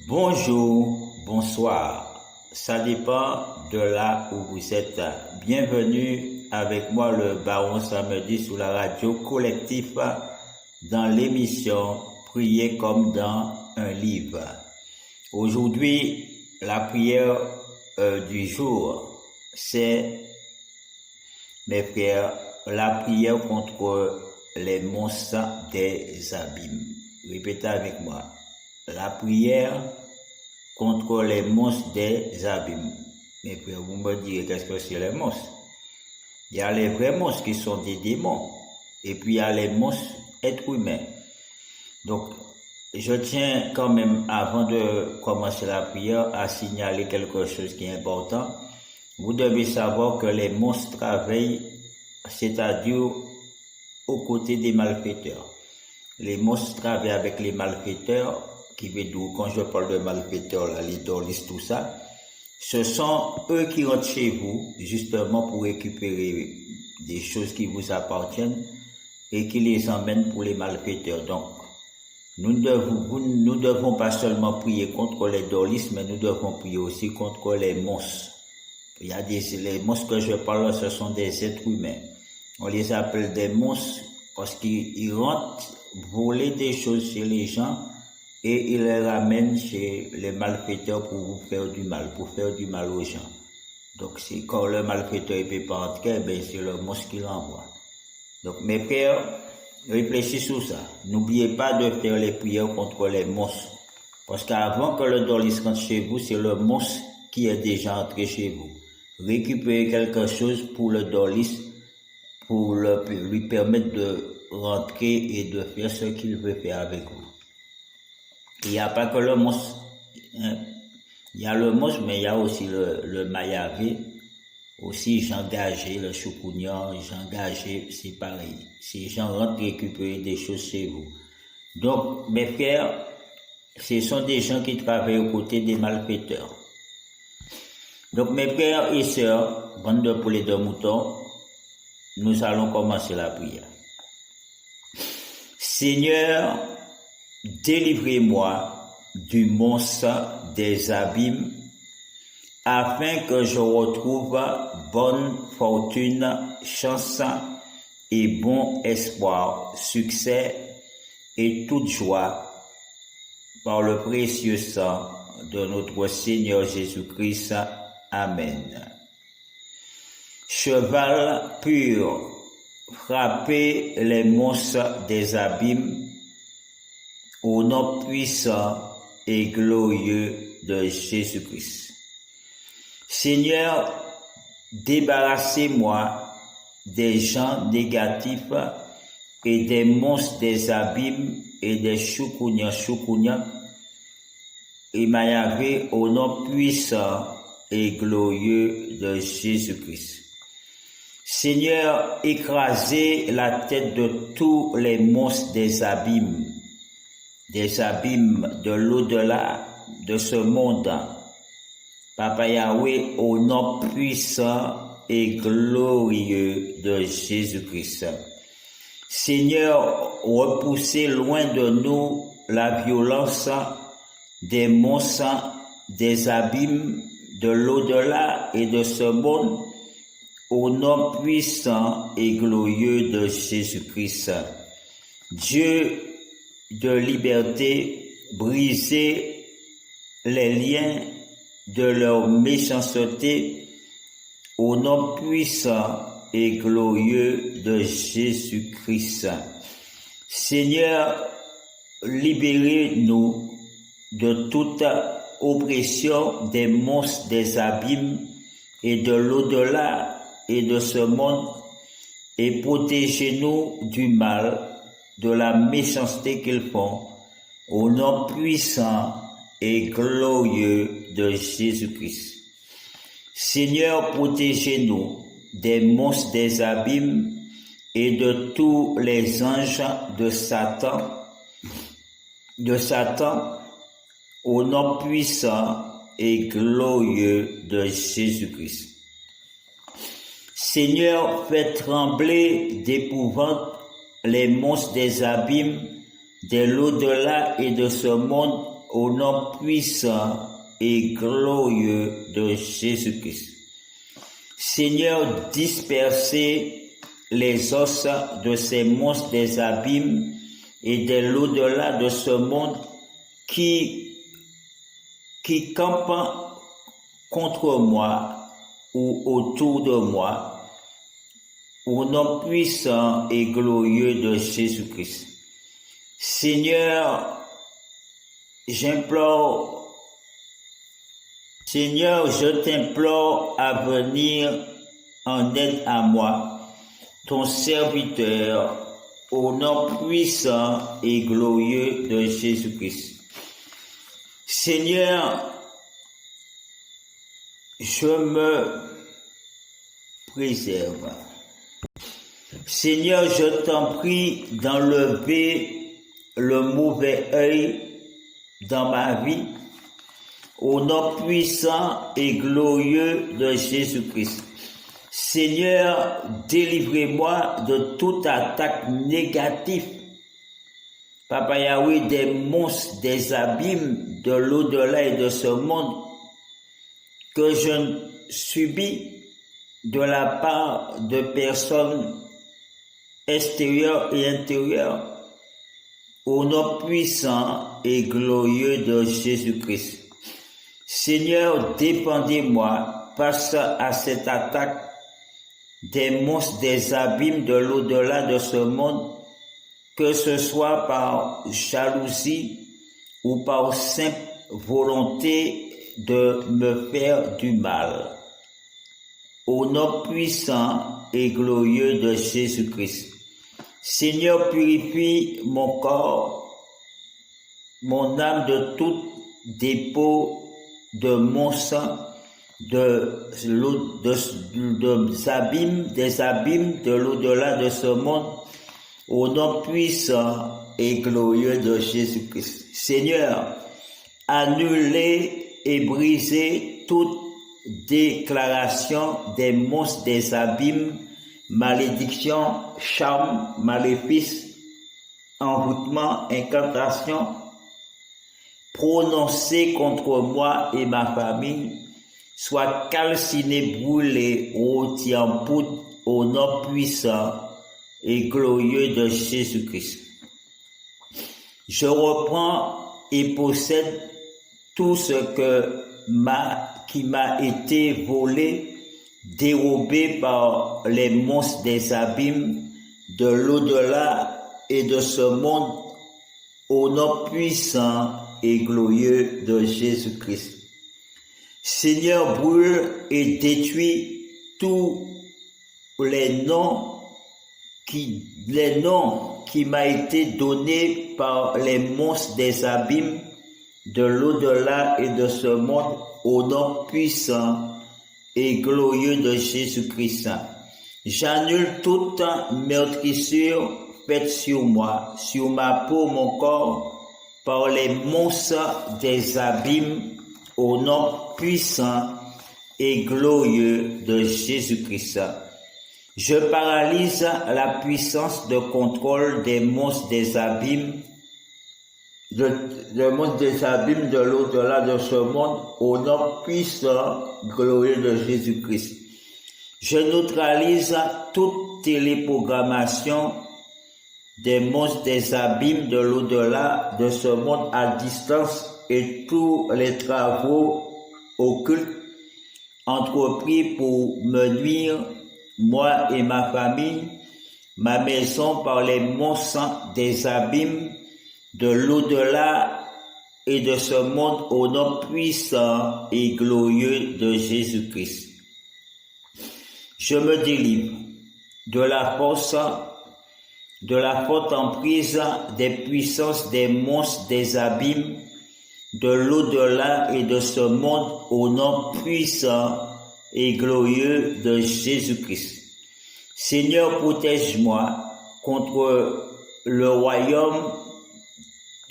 Bonjour, bonsoir, ça dépend de là où vous êtes. Bienvenue avec moi le Baron Samedi sur la radio collectif dans l'émission Prier comme dans un livre. Aujourd'hui, la prière du jour, c'est, mes frères, la prière contre les monstres des abîmes. Répétez avec moi. La prière contre les monstres des abîmes. Mais frère, vous me direz qu'est-ce que c'est les monstres? Il y a les vrais monstres qui sont des démons. Et puis il y a les monstres êtres humains. Donc, je tiens quand même, avant de commencer la prière, à signaler quelque chose qui est important. Vous devez savoir que les monstres travaillent, c'est-à-dire aux côtés des malfaiteurs. Les monstres travaillent avec les malfaiteurs, qui veut dire, quand je parle de malfaiteurs, là, les dorlistes, tout ça, ce sont eux qui rentrent chez vous, justement pour récupérer des choses qui vous appartiennent et qui les emmènent pour les malfaiteurs. Donc, nous ne devons pas seulement prier contre les dorlistes, mais nous devons prier aussi contre les monstres. Il y a les monstres que je parle, ce sont des êtres humains. On les appelle des monstres parce qu'ils rentrent voler des choses chez les gens et ils les ramènent chez les malfaiteurs pour vous faire du mal, pour faire du mal aux gens. Donc, quand le malfaiteur ne peut pas entrer, ben, c'est le monstre qui l'envoie. Donc, mes frères, réfléchissez sur ça. N'oubliez pas de faire les prières contre les monstres. Parce qu'avant que le dorlis rentre chez vous, c'est le monstre qui est déjà entré chez vous. Récupérez quelque chose pour le dorlis, pour lui permettre de rentrer et de faire ce qu'il veut faire avec vous. Il n'y a pas que le monstre. Hein. Il y a le monstre, mais il y a aussi le mayavé. Aussi, Jean Gagé, le choukounian, Jean Gagé, c'est pareil. Ces gens rentrent récupérer des choses chez vous. Donc, mes frères, ce sont des gens qui travaillent aux côtés des malfaiteurs. Donc, mes frères et sœurs, bande de poulets de moutons, nous allons commencer la prière. Seigneur, délivrez-moi du monstre des abîmes, afin que je retrouve bonne fortune, chance et bon espoir, succès et toute joie, par le précieux sang de notre Seigneur Jésus-Christ. Amen. Cheval pur, frappez les monstres des abîmes, au nom puissant et glorieux de Jésus-Christ. Seigneur, débarrassez-moi des gens négatifs et des monstres des abîmes et des choukounia, et Mayavé au nom puissant et glorieux de Jésus-Christ. Seigneur, écrasez la tête de tous les monstres des abîmes de l'au-delà de ce monde. Papa Yahweh, au nom puissant et glorieux de Jésus-Christ. Seigneur, repoussez loin de nous la violence des monstres, des abîmes, de l'au-delà et de ce monde, au nom puissant et glorieux de Jésus-Christ. Dieu de liberté, brisez les liens de leur méchanceté au nom puissant et glorieux de Jésus-Christ. Seigneur, libérez-nous de toute oppression des monstres des abîmes et de l'au-delà et de ce monde et protégez-nous du mal, de la méchanceté qu'ils font, au nom puissant et glorieux de Jésus-Christ. Seigneur, protégez-nous des monstres des abîmes et de tous les anges de Satan, au nom puissant et glorieux de Jésus-Christ. Seigneur, fais trembler d'épouvante les monstres des abîmes, de l'au-delà et de ce monde au nom puissant et glorieux de Jésus-Christ. Seigneur, dispersez les os de ces monstres des abîmes et de l'au-delà de ce monde qui campent contre moi ou autour de moi, au nom puissant et glorieux de Jésus-Christ. Seigneur, je t'implore à venir en aide à moi, ton serviteur, au nom puissant et glorieux de Jésus-Christ. Seigneur, je me préserve. Seigneur, je t'en prie d'enlever le mauvais œil dans ma vie, au nom puissant et glorieux de Jésus-Christ. Seigneur, délivrez-moi de toute attaque négative. Papa Yahweh, des monstres, des abîmes de l'au-delà et de ce monde que je subis de la part de personnes extérieures et intérieures, au nom puissant et glorieux de Jésus-Christ. Seigneur, défendez-moi face à cette attaque des monstres, des abîmes de l'au-delà de ce monde, que ce soit par jalousie ou par simple volonté de me faire du mal. Au nom puissant et glorieux de Jésus-Christ. Seigneur, purifie mon corps, mon âme de tout dépôt de mon sang, des abîmes de l'au-delà de ce monde, au nom puissant et glorieux de Jésus-Christ. Seigneur, annulez et brisez toute déclaration des monstres des abîmes, malédiction, charme, maléfice, envoûtement, incantation, prononcés contre moi et ma famille, soit calcinés, brûlés, rôtis en poudre, au nom puissant et glorieux de Jésus-Christ. Je reprends et possède tout ce qui m'a été volé, dérobé par les monstres des abîmes, de l'au-delà et de ce monde, au nom puissant et glorieux de Jésus-Christ. Seigneur, brûle et détruis tous les noms qui m'a été donné par les monstres des abîmes, de l'au-delà et de ce monde, au nom puissant et glorieux de Jésus-Christ. J'annule toute meurtrissure faite sur moi, sur ma peau, mon corps, par les monstres des abîmes, au nom puissant et glorieux de Jésus-Christ. Je paralyse la puissance de contrôle des monstres des abîmes, de l'au-delà de ce monde, au nom puissant, glorieux de Jésus-Christ. Je neutralise toute téléprogrammation des monstres des abîmes de l'au-delà de ce monde à distance et tous les travaux occultes entrepris pour me nuire, moi et ma famille, ma maison, par les monstres des abîmes de l'au-delà et de ce monde, au nom puissant et glorieux de Jésus-Christ. Je me délivre de la force, de la forte emprise des puissances des monstres des abîmes, de l'au-delà et de ce monde, au nom puissant et glorieux de Jésus-Christ. Seigneur, protège-moi contre le royaume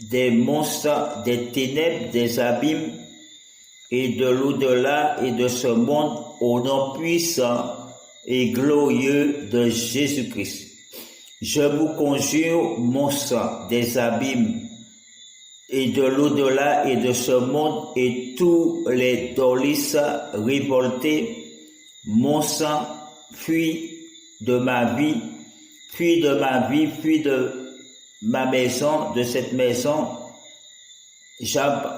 des monstres, des ténèbres, des abîmes et de l'au-delà et de ce monde, au nom puissant et glorieux de Jésus-Christ. Je vous conjure, monstres des abîmes et de l'au-delà et de ce monde, et tous les dolis révoltés, mon sang, fuis de ma vie, fuis de ma vie, fuis de ma maison, de cette maison,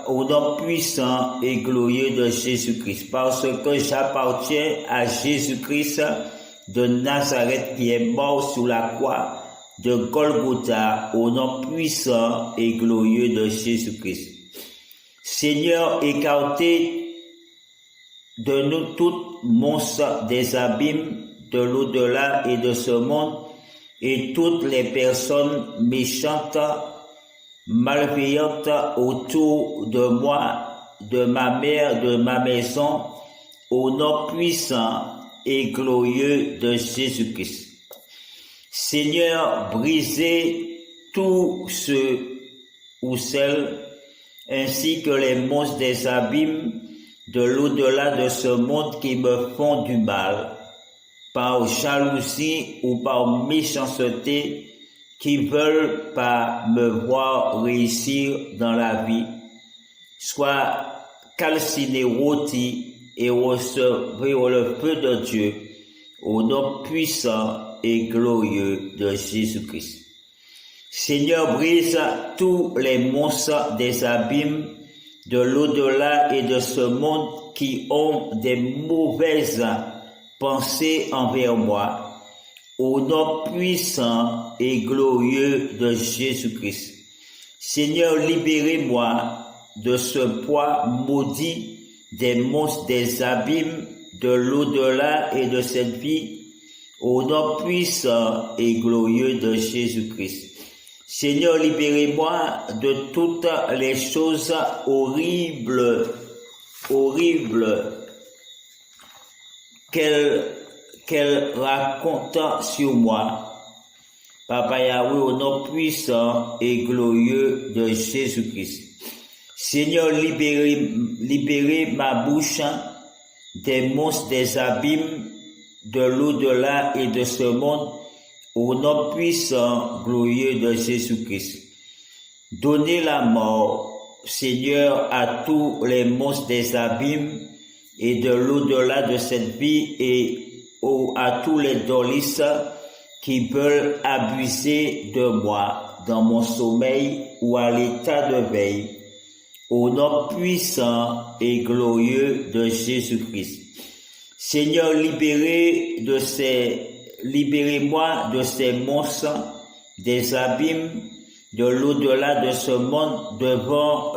au nom puissant et glorieux de Jésus-Christ, parce que j'appartiens à Jésus-Christ de Nazareth qui est mort sous la croix de Golgotha, au nom puissant et glorieux de Jésus-Christ. Seigneur, écartez de nous toute monstre des abîmes de l'au-delà et de ce monde, et toutes les personnes méchantes, malveillantes autour de moi, de ma mère, de ma maison, au nom puissant et glorieux de Jésus-Christ. Seigneur, brisez tous ceux ou celles, ainsi que les monstres des abîmes de l'au-delà de ce monde qui me font du mal, par jalousie ou par méchanceté, qui veulent pas me voir réussir dans la vie, soit calcinés, rôtis et recevoir le feu de Dieu, au nom puissant et glorieux de Jésus-Christ. Seigneur, brise tous les monstres des abîmes de l'au-delà et de ce monde qui ont des mauvaises pensées envers moi, au nom puissant et glorieux de Jésus-Christ. Seigneur, libérez-moi de ce poids maudit des monstres des abîmes de l'au-delà et de cette vie, au nom puissant et glorieux de Jésus-Christ. Seigneur, libérez-moi de toutes les choses horribles qu'elle raconte sur moi. Papa Yahweh, au nom puissant et glorieux de Jésus-Christ. Seigneur, libérez ma bouche des monstres des abîmes de l'au-delà et de ce monde, au nom puissant, glorieux de Jésus-Christ. Donnez la mort, Seigneur, à tous les monstres des abîmes et de l'au-delà de cette vie et à tous les dolis qui veulent abuser de moi dans mon sommeil ou à l'état de veille, au nom puissant et glorieux de Jésus-Christ. Seigneur, libérez-moi de ces monstres, des abîmes, de l'au-delà de ce monde devant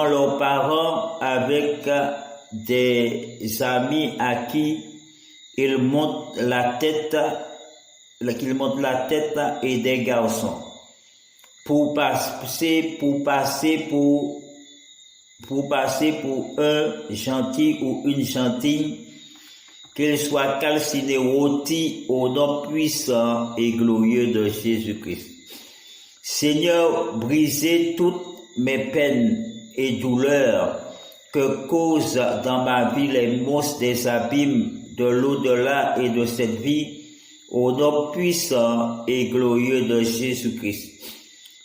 leurs parents, avec des amis à qui ils montent la tête et des garçons pour passer pour un gentil ou une gentille, qu'ils soient calcinés, rôtis au nom puissant et glorieux de Jésus-Christ. Seigneur, brisez toutes mes peines et douleurs que causent dans ma vie les monstres des abîmes de l'au-delà et de cette vie, au nom puissant et glorieux de Jésus-Christ.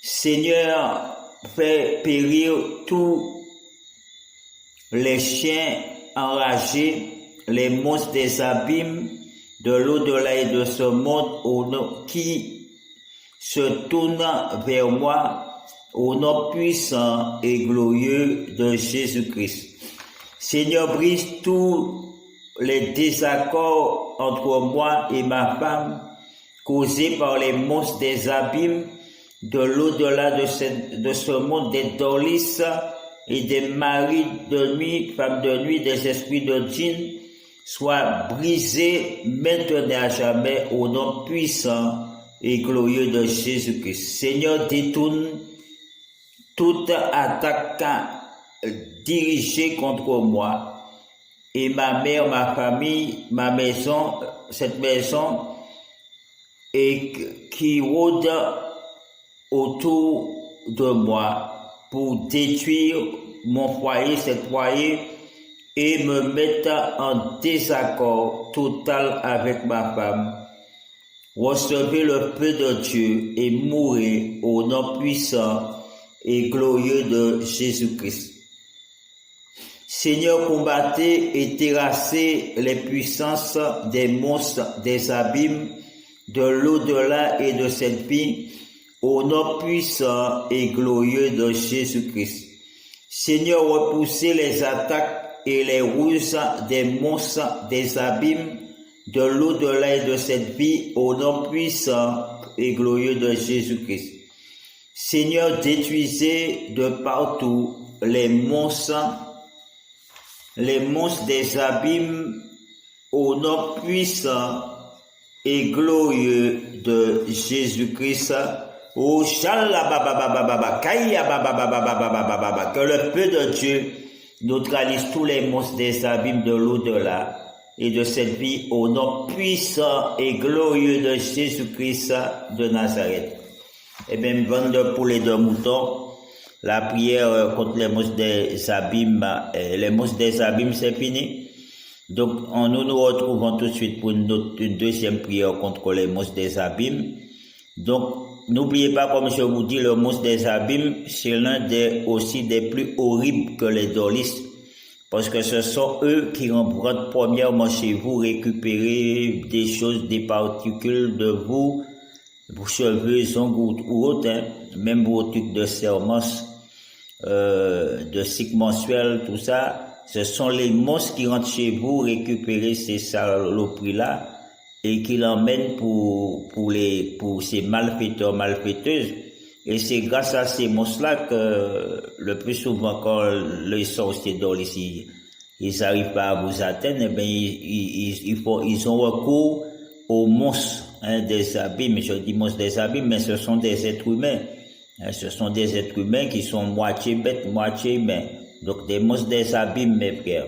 Seigneur, fais périr tous les chiens enragés, les monstres des abîmes de l'au-delà et de ce monde qui se tournent vers moi, au nom puissant et glorieux de Jésus-Christ. Seigneur, brise tous les désaccords entre moi et ma femme, causés par les monstres des abîmes de l'au-delà de ce monde, des dolis et des maris de nuit, femmes de nuit, des esprits de djinn, soient brisés maintenant à jamais au nom puissant et glorieux de Jésus-Christ. Seigneur, détourne toute attaque dirigée contre moi et ma mère, ma famille, ma maison, cette maison, et qui rôde autour de moi pour détruire mon foyer, cet foyer, et me mettre en désaccord total avec ma femme, recevez le peu de Dieu et mourrez au nom puissant et glorieux de Jésus-Christ. Seigneur, combattez et terrassez les puissances des monstres, des abîmes, de l'au-delà et de cette vie, au nom puissant et glorieux de Jésus-Christ. Seigneur, repoussez les attaques et les ruses des monstres, des abîmes, de l'au-delà et de cette vie, au nom puissant et glorieux de Jésus-Christ. Seigneur, détruisez de partout les monstres des abîmes, au nom puissant et glorieux de Jésus-Christ. Oh, que le feu de Dieu neutralise tous les monstres des abîmes de l'au-delà et de cette vie au nom puissant et glorieux de Jésus-Christ de Nazareth. Et bien, bande de poulets de moutons, la prière contre les monstres des abîmes, c'est fini. Donc, nous nous retrouvons tout de suite pour une deuxième prière contre les monstres des abîmes. Donc, n'oubliez pas, comme je vous dis, le monstre des abîmes, c'est l'un aussi des plus horribles que les dolistes. Parce que ce sont eux qui rentrent premièrement chez vous, récupérer des choses, des particules de vous, vos cheveux, ongles ou autres, même vos trucs de sermence, de cycle mensuel, tout ça. Ce sont les monstres qui rentrent chez vous, récupérer ces saloperies-là, et qui l'emmènent pour ces malfaiteurs, malfaiteuses. Et c'est grâce à ces monstres-là que, le plus souvent, quand les sorciers d'or ici, ils n'arrivent pas à vous atteindre, eh bien, ils ont recours aux monstres, des abîmes. Je dis monstres des abîmes, mais ce sont des êtres humains. Ce sont des êtres humains qui sont moitié bêtes, moitié humains. Donc, des monstres des abîmes, mes frères.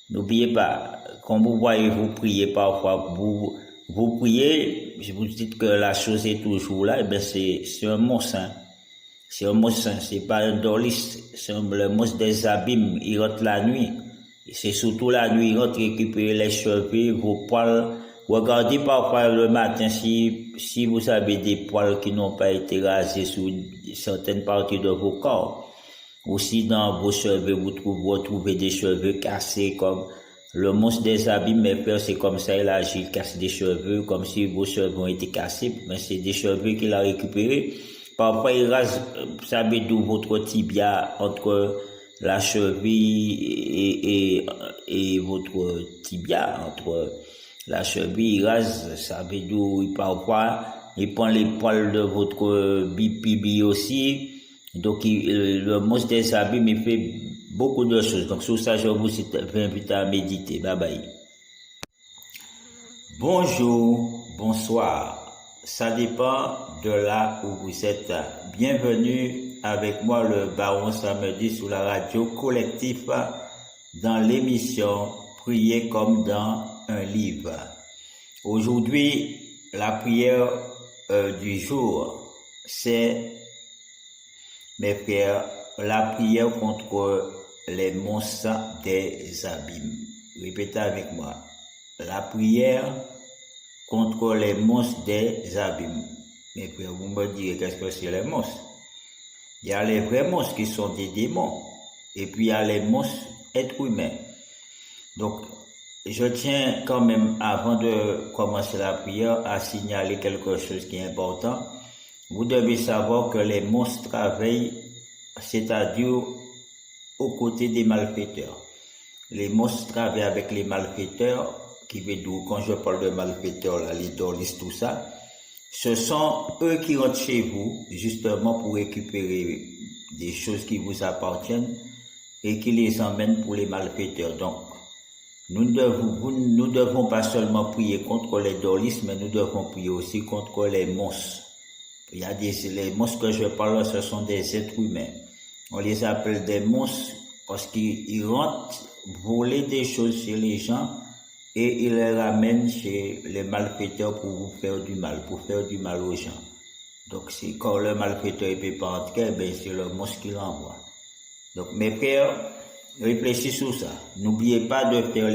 N'oubliez pas, quand vous voyez, vous priez parfois, vous priez, je vous dis que la chose est toujours là, eh bien c'est un monstre, C'est un monstre, c'est pas un dorliste, c'est le monstre des abîmes, il rentre la nuit. C'est surtout la nuit, il rentre récupérer les cheveux, vos poils. Regardez parfois le matin si vous avez des poils qui n'ont pas été rasés sur certaines parties de vos corps. Ou si dans vos cheveux, vous retrouvez des cheveux cassés comme le monstre des abîmes, mes frères, c'est comme ça, il agit, il casse des cheveux, comme si vos cheveux ont été cassés, mais c'est des cheveux qu'il a récupérés. Parfois, il rase, vous savez d'où votre tibia, entre la cheville et votre tibia, entre la cheville, il rase, vous savez d'où, parfois, il prend les poils de votre bibi aussi. Donc, le monstre des abîmes, il fait beaucoup de choses. Donc, sur ça, je vous invite à méditer. Bye bye. Bonjour, bonsoir. Ça dépend de là où vous êtes. Bienvenue avec moi, le Baron Samedi, sur la radio collectif, dans l'émission Prier comme dans un livre. Aujourd'hui, la prière du jour, c'est, mes frères, la prière contre les monstres des abîmes. Répétez avec moi. La prière contre les monstres des abîmes. Mes frères, vous me direz qu'est-ce que c'est les monstres? Il y a les vrais monstres qui sont des démons. Et puis il y a les monstres êtres humains. Donc, je tiens quand même, avant de commencer la prière, à signaler quelque chose qui est important. Vous devez savoir que les monstres travaillent, c'est-à-dire aux côtés des malfaiteurs. Les monstres travaillent avec les malfaiteurs, qui veut dire, quand je parle de malfaiteurs, là, les dorlistes, tout ça, ce sont eux qui rentrent chez vous, justement pour récupérer des choses qui vous appartiennent et qui les emmènent pour les malfaiteurs. Donc, nous ne devons pas seulement prier contre les dorlistes, mais nous devons prier aussi contre les monstres. Il y a les monstres que je parle, ce sont des êtres humains. On les appelle des monstres parce qu'ils rentrent voler des choses chez les gens et ils les ramènent chez les malfaiteurs pour vous faire du mal, pour faire du mal aux gens. Donc, quand le malfaiteur ne peut pas entrer, ben, c'est le monstre qui l'envoie. Donc, mes frères, réfléchissez sur ça. N'oubliez pas de faire les